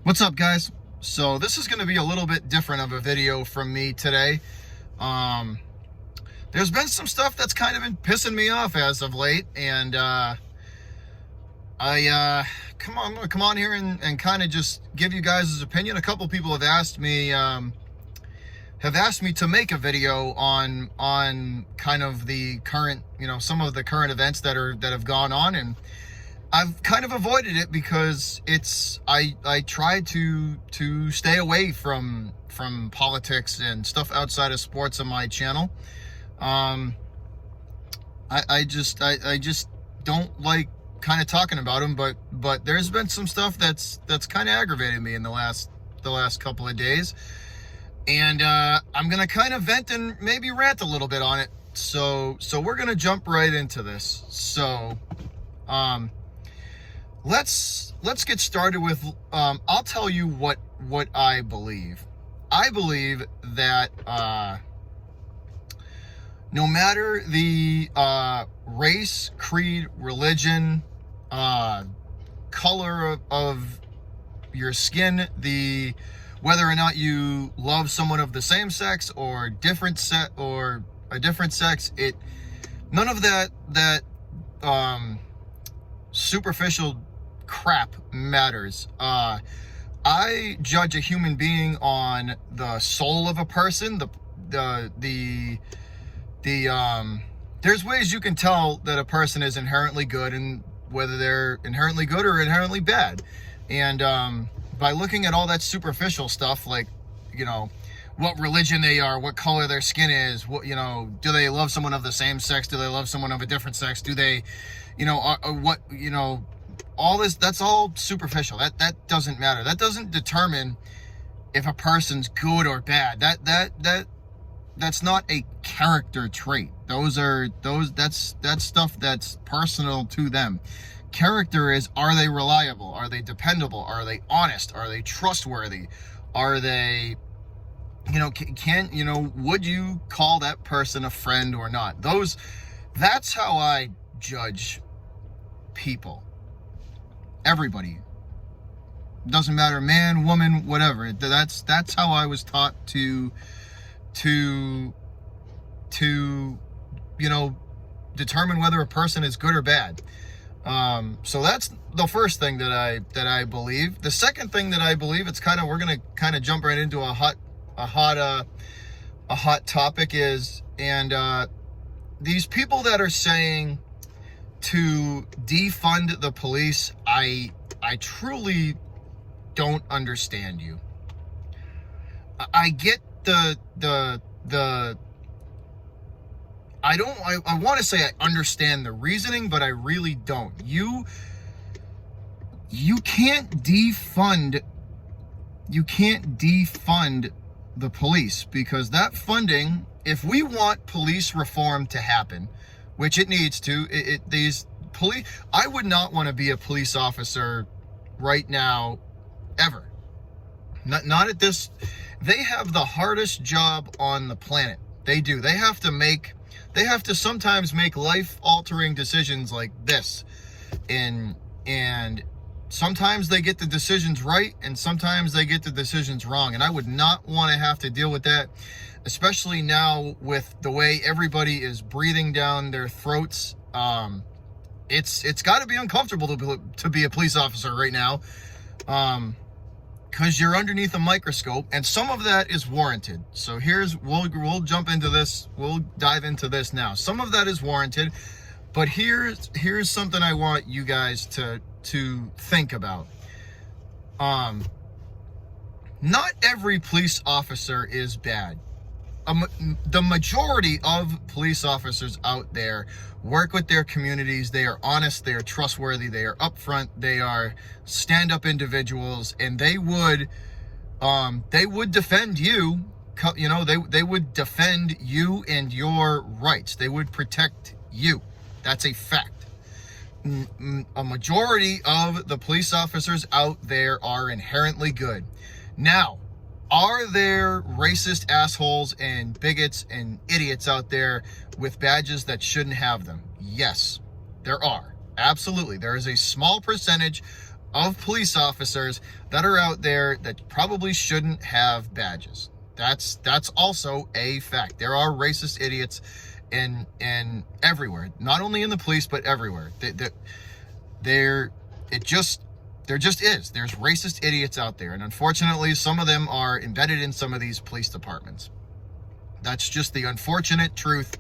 What's up, guys? So this is going to be a little bit different of a video from me today. There's been some stuff that's kind of been pissing me off as of late, and I'm gonna come on here and kind of just give you guys' opinion. A couple people have asked me to make a video on kind of the current, some of the current events that have gone on, and I've kind of avoided it because I try to stay away from politics and stuff outside of sports on my channel. I just don't like kind of talking about them, but there's been some stuff that's kind of aggravated me in the last couple of days, and I'm gonna kind of vent and maybe rant a little bit on it. So we're gonna jump right into this. So let's get started with I'll tell you what I believe. I believe that no matter the race, creed, religion, color of your skin, whether or not you love someone of the same sex or different or a different sex, none of that superficial crap matters. I judge a human being on the soul of a person. There's ways you can tell that a person is inherently good, and whether they're inherently good or inherently bad. And by looking at all that superficial stuff, like, what religion they are, what color their skin is, what, do they love someone of the same sex? Do they love someone of a different sex? Do they, all this, that's all superficial. That doesn't matter. That doesn't determine if a person's good or bad. That's not a character trait. That's stuff that's personal to them. Character is, are they reliable? Are they dependable? Are they honest? Are they trustworthy? Are they, would you call that person a friend or not? That's how I judge people. Everybody. Doesn't matter, man, woman, whatever. That's how I was taught to determine whether a person is good or bad. So that's the first thing that I believe. The second thing that I believe, we're gonna kind of jump right into a hot topic is, and these people that are saying to defund the police, I truly don't understand you. I get I want to say I understand the reasoning, but I really don't. You can't defund the police, because that funding, if we want police reform to happen, which it needs to, I would not want to be a police officer right now, ever. Not at this. They have the hardest job on the planet. They do. They have to sometimes make life-altering decisions like this. And sometimes they get the decisions right, and sometimes they get the decisions wrong. And I would not want to have to deal with that, especially now with the way everybody is breathing down their throats. It's got to be uncomfortable to be a police officer right now. Because you're underneath a microscope, and some of that is warranted. So we'll jump into this. We'll dive into this now. Some of that is warranted, but here's something I want you guys to think about. Not every police officer is bad. The majority of police officers out there work with their communities. They are honest, they are trustworthy, they are upfront, they are stand-up individuals, and they would defend you. They would defend you and your rights. They would protect you. That's a fact. A majority of the police officers out there are inherently good. Now, are there racist assholes and bigots and idiots out there with badges that shouldn't have them? Yes, there are. Absolutely. There is a small percentage of police officers that are out there that probably shouldn't have badges. That's also a fact. There are racist idiots in everywhere, not only in the police but everywhere. There just is. There's racist idiots out there, and unfortunately, some of them are embedded in some of these police departments. That's just the unfortunate truth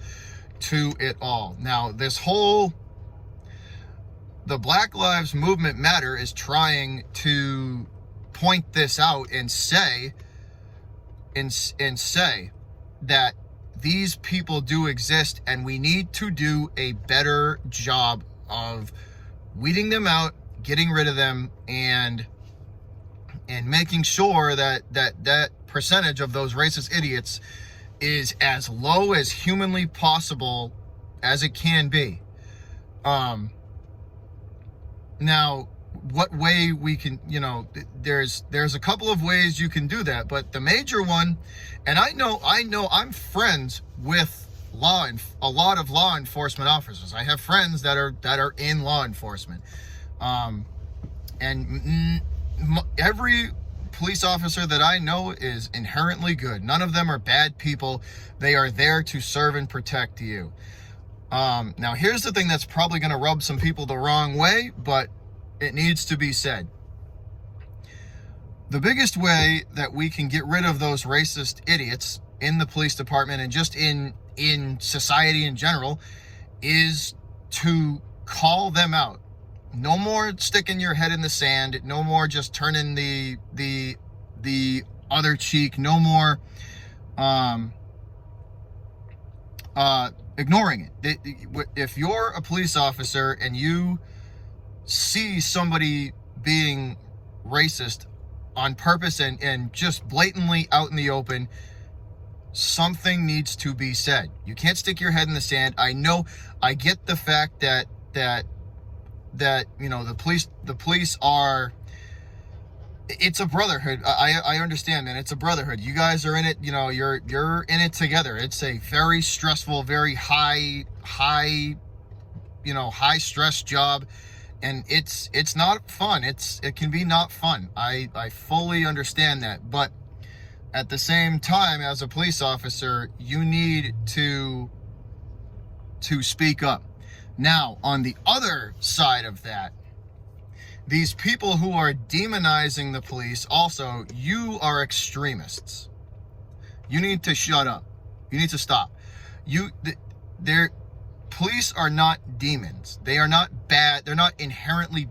to it all. Now, the Black Lives Movement Matter is trying to point this out and say that these people do exist, and we need to do a better job of weeding them out, getting rid of them, and making sure that percentage of those racist idiots is as low as humanly possible as it can be. Now, what way we can, there's a couple of ways you can do that, but the major one, and I know I'm friends with a lot of law enforcement officers. I have friends that are in law enforcement. And every police officer that I know is inherently good. None of them are bad people. They are there to serve and protect you. Now, here's the thing that's probably going to rub some people the wrong way, but it needs to be said. The biggest way that we can get rid of those racist idiots in the police department and just in society in general is to call them out. No more sticking your head in the sand. No more just turning the other cheek. No more ignoring it. If you're a police officer and you see somebody being racist on purpose and just blatantly out in the open, something needs to be said. You can't stick your head in the sand. I get the fact that the police are, it's a brotherhood. I understand, man. It's a brotherhood. You guys are in it, you're in it together. It's a very stressful, very high stress job. And it's not fun. It can be not fun. I fully understand that. But at the same time, as a police officer, you need to speak up. Now, on the other side of that, these people who are demonizing the police, also, you are extremists. You need to shut up. You need to stop. Police are not demons. They are not bad. They're not inherently,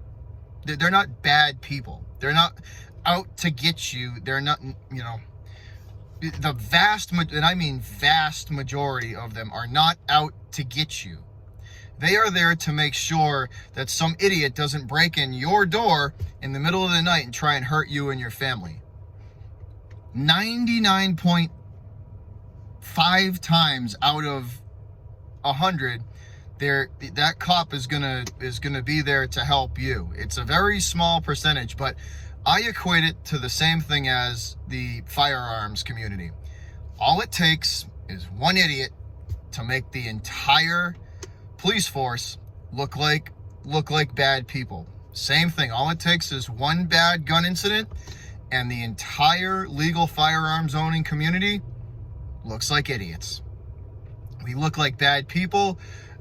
they're not bad people. They're not out to get you. They're not, the vast, and I mean vast majority of them are not out to get you. They are there to make sure that some idiot doesn't break in your door in the middle of the night and try and hurt you and your family. 99.5 times out of 100, that cop is gonna be there to help you. It's a very small percentage, but I equate it to the same thing as the firearms community. All it takes is one idiot to make the entire police force look like bad people. Same thing. All it takes is one bad gun incident and the entire legal firearms owning community looks like idiots. We look like bad people.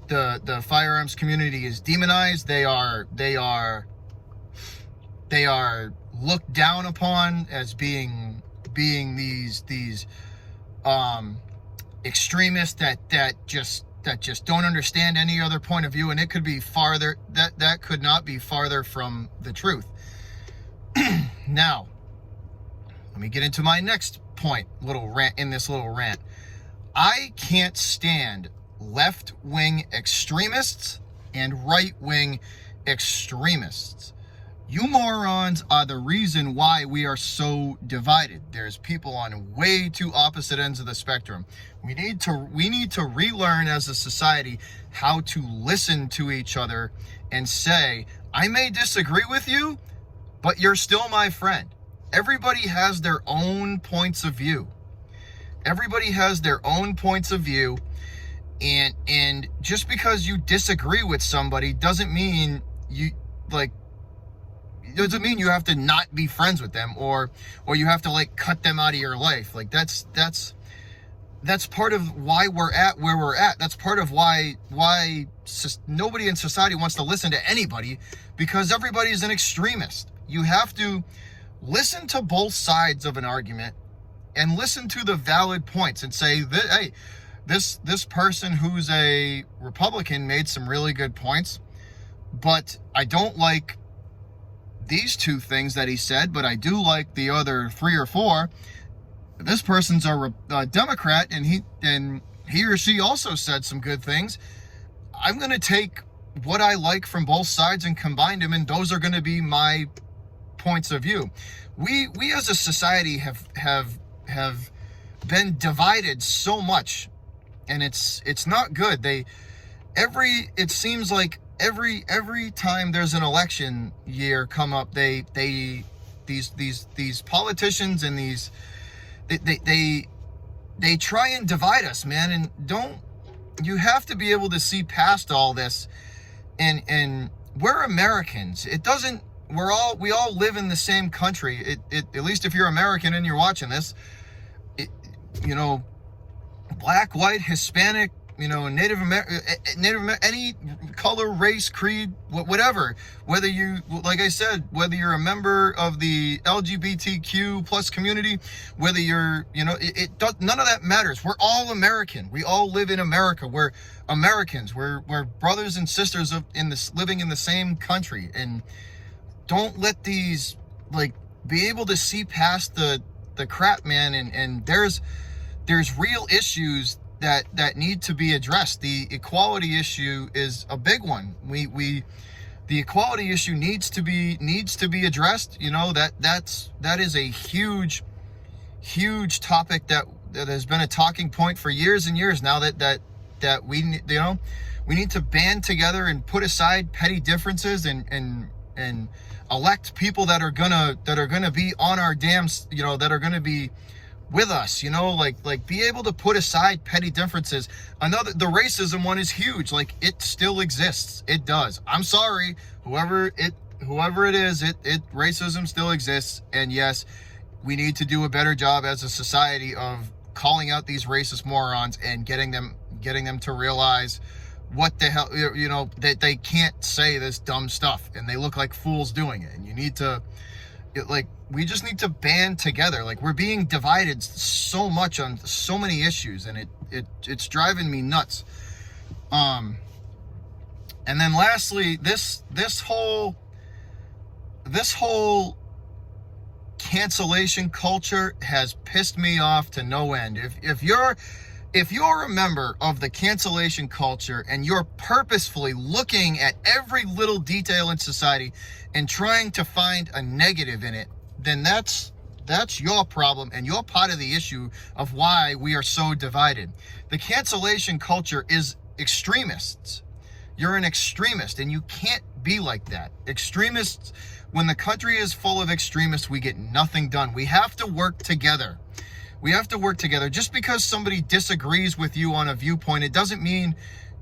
The firearms community is demonized. They are looked down upon as being these extremists that just don't understand any other point of view, and it could be farther, that could not be farther from the truth. Now, let me get into my next point, little rant. I can't stand left-wing extremists and right-wing extremists. You morons are the reason why we are so divided. There's people on way too opposite ends of the spectrum. We need to relearn as a society how to listen to each other and say, I may disagree with you, but you're still my friend. Everybody has their own points of view. And just because you disagree with somebody doesn't mean doesn't mean you have to not be friends with them, or you have to like cut them out of your life. Like that's part of why we're at where we're at. That's part of why nobody in society wants to listen to anybody, because everybody's an extremist. You have to listen to both sides of an argument and listen to the valid points and say that, hey, this person who's a Republican made some really good points, but I don't like these two things that he said, but I do like the other 3 or 4. This person's a Democrat, and he or she also said some good things. I'm going to take what I like from both sides and combine them, and those are going to be my points of view. We as a society have been divided so much, and it's not good. It seems like every time there's an election year come up, these politicians and they try and divide us, man. And you have to be able to see past all this, and we're Americans. We all live in the same country. At least if you're American and you're watching this, black, white, Hispanic, Native American, any color, race, creed, whatever. Whether you, like I said, whether you're a member of the LGBTQ plus community, whether you're, none of that matters. We're all American. We all live in America. We're Americans. We're brothers and sisters living in the same country. And don't let these be able to see past the crap, man. And there's real issues that need to be addressed. The equality issue is a big one. The equality issue needs to be addressed. That is a huge topic that has been a talking point for years and years now. That we need to band together and put aside petty differences and elect people that are gonna be on our dams, that are gonna be with us, be able to put aside petty differences. The racism one is huge. It still exists. It does. I'm sorry, whoever it is, racism still exists. And yes, we need to do a better job as a society of calling out these racist morons and getting them to realize what the hell, that they can't say this dumb stuff and they look like fools doing it. And you need to, we just need to band together. We're being divided so much on so many issues, and it's driving me nuts. And then lastly, this whole cancellation culture has pissed me off to no end. If you're a member of the cancellation culture and you're purposefully looking at every little detail in society and trying to find a negative in it, then that's your problem, and you're part of the issue of why we are so divided. The cancellation culture is extremists. You're an extremist, and you can't be like that. Extremists, when the country is full of extremists, we get nothing done. We have to work together. Just because somebody disagrees with you on a viewpoint, it doesn't mean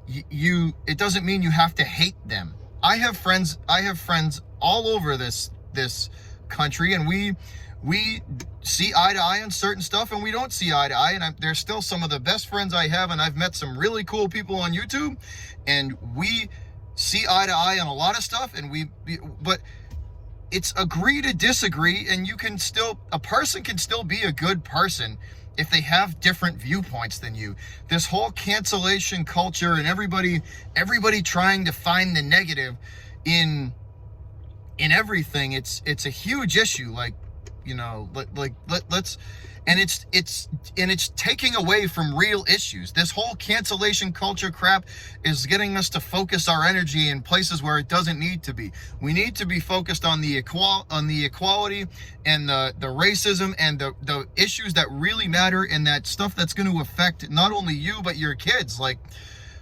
you have to hate them. I have friends all over this country, and we see eye to eye on certain stuff, and we don't see eye to eye. And they're still some of the best friends I have, and I've met some really cool people on YouTube, and we see eye to eye on a lot of stuff. But it's agree to disagree, and a person can still be a good person if they have different viewpoints than you. This whole cancellation culture and everybody trying to find the negative in everything, it's a huge issue. It's taking away from real issues. This whole cancellation culture crap is getting us to focus our energy in places where it doesn't need to be. We need to be focused on the equality and the racism and the issues that really matter, and that stuff that's going to affect not only you but your kids.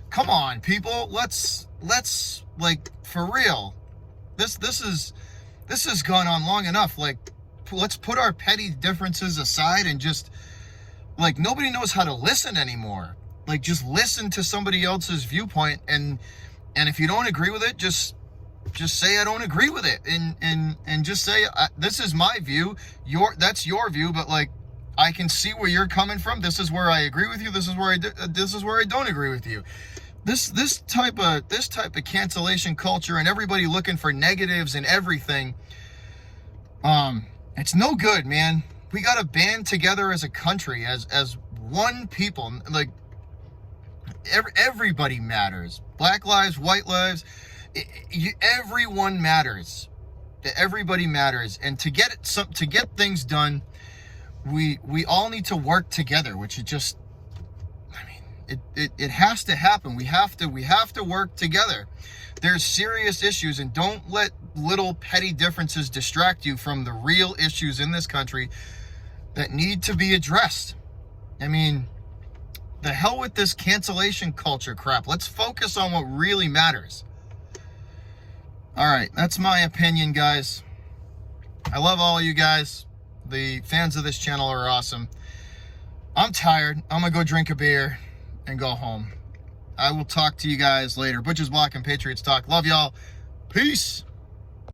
Come on, people, let's for real. This has gone on long enough. Let's put our petty differences aside and just nobody knows how to listen anymore. Just listen to somebody else's viewpoint, and if you don't agree with it, just just say I don't agree with it, and just say this is my view. That's your view, but like I can see where you're coming from. This is where I agree with you. This is where I don't agree with you. This type of cancellation culture and everybody looking for negatives and everything. It's no good, man. We got to band together as a country, as one people. Like everybody matters. Black lives, white lives. Everyone matters. Everybody matters, and to get things done, we all need to work together. Which it just, I mean, it has to happen. We have to work together. There's serious issues, and don't let little petty differences distract you from the real issues in this country that need to be addressed. I mean, the hell with this cancellation culture crap. Let's focus on what really matters. All right, that's my opinion, guys. I love all you guys. The fans of this channel are awesome. I'm tired. I'm going to go drink a beer and go home. I will talk to you guys later. Butchers Block and Patriots Talk. Love y'all. Peace.